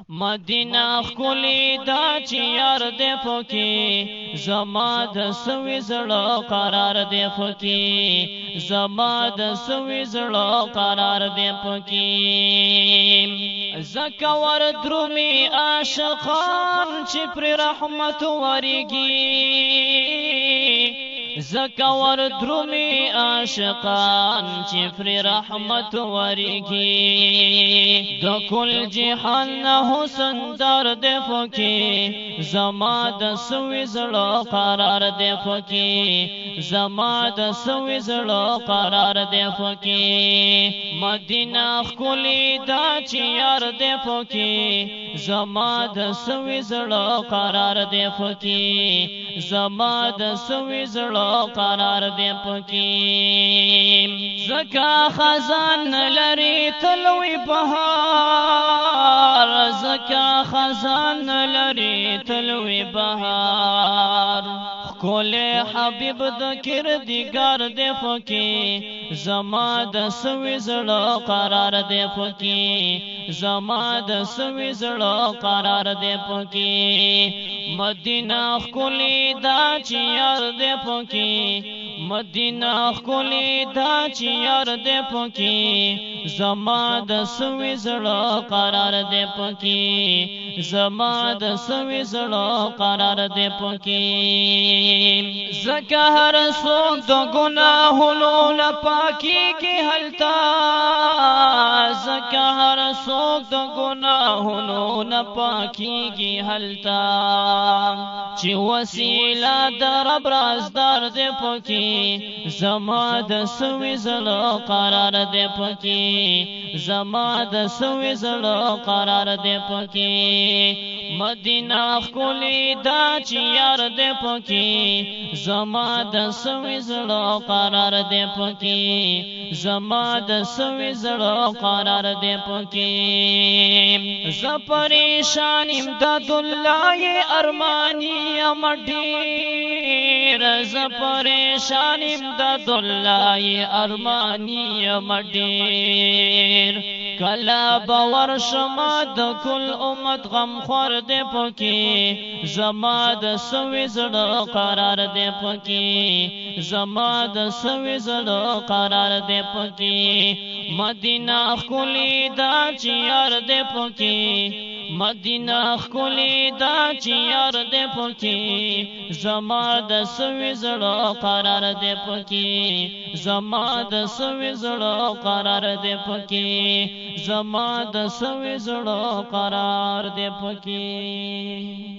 مدینہ خکلی دا چی یار دے پکی زما د سوی زړه قرار دے پکی زما د سوی زړه قرار دے پکی زکور درومی عاشقان چی پر رحمت ورگی زکور درومی عاشقان چی پر رحمت ورگی د کل جهان حسن در دے پکی زما د سوی زړه قرار دے پکی زما د سوی زړه قرار دے پکی مدینہ خکلی دا چی یار دے پکی زما د سوی زړه قرار دے پکی زما د سوی زړه قرار دے پکی زکا خزان لری تلوی بهار زکا خزان لری تلوی بهار کول حبیب د کردگار دے پکی زما د سوی زړه قرار دے پکی زما د سوی زړه قرار دے پکی مدینہ خکلی دا چی یار دے پکی مدینہ خکلی دا چی یار دے پکی زما د سوی زړه قرار دے پکی زما د سوی زړه قرار دے پکی زکا هر سوک دو گناہونو لپاکی کی حلتا زکا هر سوک دو گناہونو لپاکی کی حلتا چی وسیلہ در ابرازدار دے پکی زما د سوی زړه قرار دے پکی زما د سوی زړه قرار دے پکی مدینہ خکلی دا چی یار دے پکی زما د سوی زړه قرار دے پکی زما د سوی زړه قرار دے پکی ز پریشان امداد الله ارمانی مډیر ز پریشان امداد الله ارمانی مډیر کلا باور شما د کل امت غم خور دے پکی زما د سوی زړه قرار دے پکی زما د سوی زړه قرار دے پکی مدینہ خکلی دا چی یار دے پکی مدینہ خکلی دا چی یار دے پکی زما د سوی زړه قرار دے پکی زما د سوی زړه قرار دے پکی زما د سوی زړه قرار دے پکی